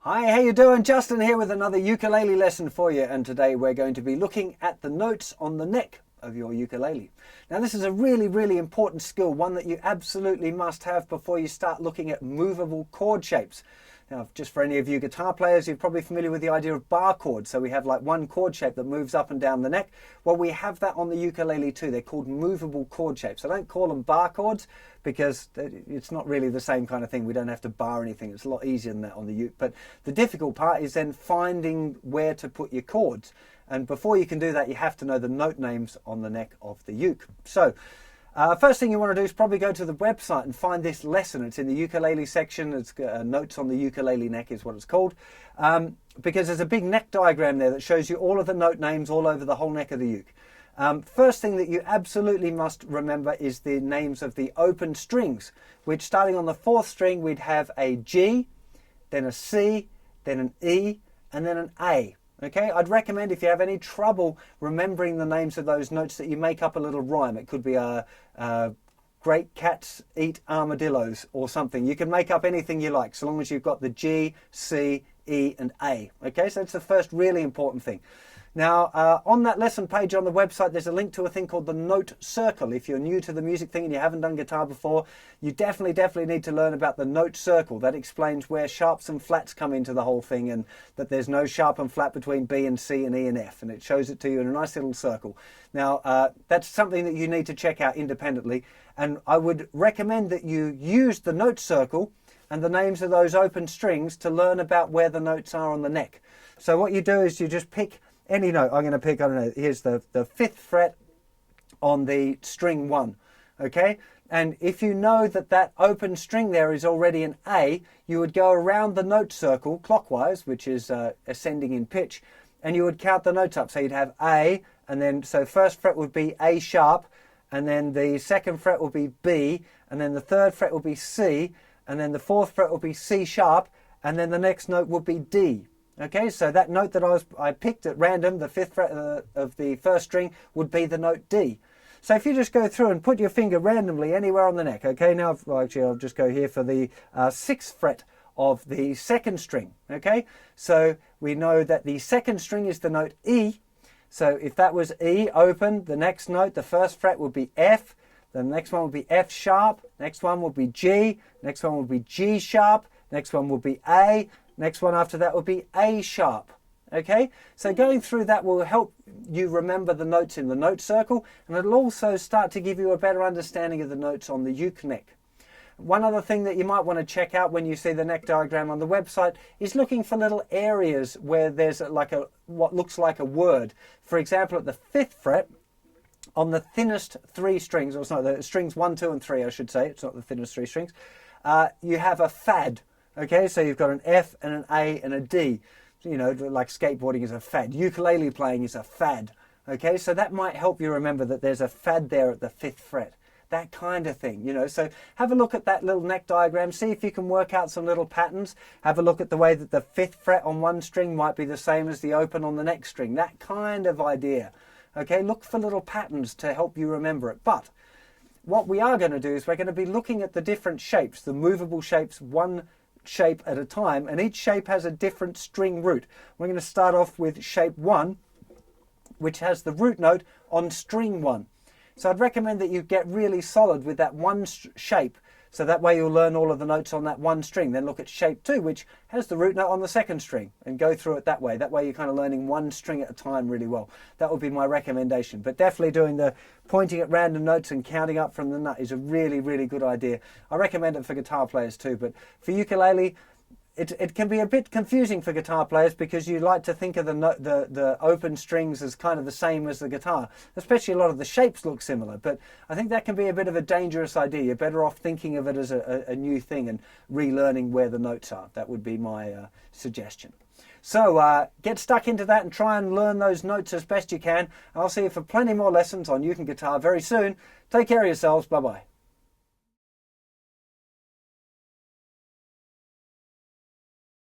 Hi, how you doing? Justin here with another ukulele lesson for you, and today we're going to be looking at the notes on the neck of your ukulele. Now this is a really important skill, one that you absolutely must have before you start looking at movable chord shapes. Now, just for any of you guitar players, you're probably familiar with the idea of bar chords. So we have like one chord shape that moves up and down the neck. Well, we have that on the ukulele too. They're called movable chord shapes. I don't call them bar chords because it's not really the same kind of thing. We don't have to bar anything. It's a lot easier than that on the uke. But the difficult part is then finding where to put your chords. And before you can do that, you have to know the note names on the neck of the uke. So first thing you want to do is probably go to the website and find this lesson. It's in the ukulele section. It's notes on the ukulele neck is what it's called. Because there's a big neck diagram there that shows you all of the note names all over the whole neck of the uke. First thing that you absolutely must remember is the names of the open strings, which starting on the fourth string, we'd have a G, then a C, then an E, and then an A. Okay, I'd recommend if you have any trouble remembering the names of those notes that you make up a little rhyme. It could be great cats eat armadillos or something. You can make up anything you like, so long as you've got the G, C, E, and A. Okay, so that's the first really important thing. Now, on that lesson page on the website, there's a link to a thing called the note circle. If you're new to the music thing and you haven't done guitar before, you definitely need to learn about the note circle. That explains where sharps and flats come into the whole thing, and that there's no sharp and flat between B and C and E and F, and it shows it to you in a nice little circle. Now, that's something that you need to check out independently, and I would recommend that you use the note circle and the names of those open strings to learn about where the notes are on the neck. So what you do is you just pick any note. I'm going to pick, I don't know, here's the 5th fret on the string 1, okay? And if you know that that open string there is already an A, you would go around the note circle clockwise, which is ascending in pitch, and you would count the notes up. So you'd have A, and then, so first fret would be A sharp, and then the second fret will be B, and then the third fret will be C, and then the fourth fret will be C sharp, and then the next note would be D. Okay, so that note that I picked at random, the 5th fret of the first string, would be the note D. So if you just go through and put your finger randomly anywhere on the neck, okay, now actually I'll just go here for the 6th fret of the second string, okay? So we know that the second string is the note E. So if that was E open, the next note, the first fret would be F, the next one would be F sharp, next one would be G, next one would be G sharp, next one would be A, next one after that would be A sharp. Okay, so going through that will help you remember the notes in the note circle, and it'll also start to give you a better understanding of the notes on the uke neck. One other thing that you might want to check out when you see the neck diagram on the website is looking for little areas where there's like what looks like a word. For example, at the 5th fret, on the thinnest 3 strings, or it's not the strings 1, 2, and 3, I should say, it's not the thinnest 3 strings, you have a fad. Okay, so you've got an F and an A and a D. You know, like skateboarding is a fad. Ukulele playing is a fad. Okay, so that might help you remember that there's a fad there at the 5th fret. That kind of thing, you know. So have a look at that little neck diagram. See if you can work out some little patterns. Have a look at the way that the 5th fret on one string might be the same as the open on the next string. That kind of idea. Okay, look for little patterns to help you remember it. But what we are going to do is we're going to be looking at the different shapes, the movable shapes, one shape at a time, and each shape has a different string root. We're going to start off with shape 1, which has the root note on string 1. So I'd recommend that you get really solid with that one shape, so that way you'll learn all of the notes on that one string. Then look at shape 2, which has the root note on the second string, and go through it that way. That way you're kind of learning one string at a time really well. That would be my recommendation. But definitely doing the pointing at random notes and counting up from the nut is a really good idea. I recommend it for guitar players too, but for ukulele, it can be a bit confusing for guitar players because you like to think of the open strings as kind of the same as the guitar. Especially a lot of the shapes look similar, but I think that can be a bit of a dangerous idea. You're better off thinking of it as a new thing and relearning where the notes are. That would be my suggestion. So get stuck into that and try and learn those notes as best you can. I'll see you for plenty more lessons on uke and guitar very soon. Take care of yourselves. Bye-bye.